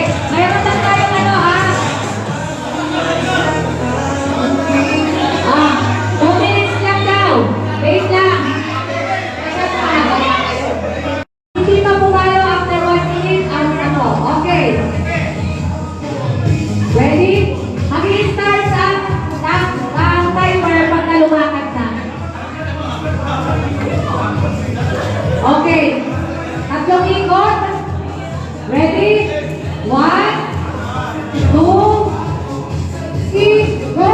Mayroon lang tayong ano ha. 2 minutes lang daw. Wait lang. Hindi pa pumayo after 1 minute. Ang ano. Okay. Ready? Mag-i-start ang timer pag nalumakad na. Okay. 3 ikot. Ready? 1, 2, 3, go!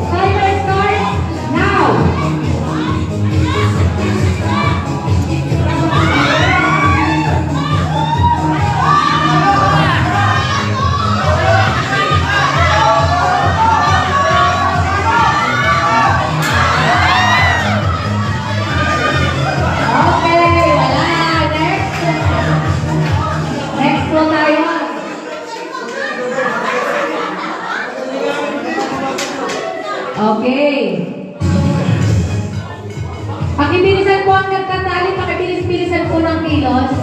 Timer starts now! Okay, wala. Next. Next po tayo. Okay. Pakibilisan po ang nagtatali, pakibilis-bilisan po ng kilos.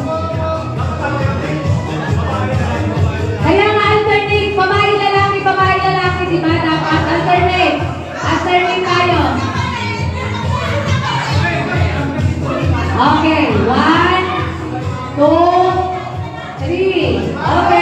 Kaya nga alternate, babae lalaki, di ba? Dapat alternate. Alternate tayo. Okay, 1, 2, 3. Okay.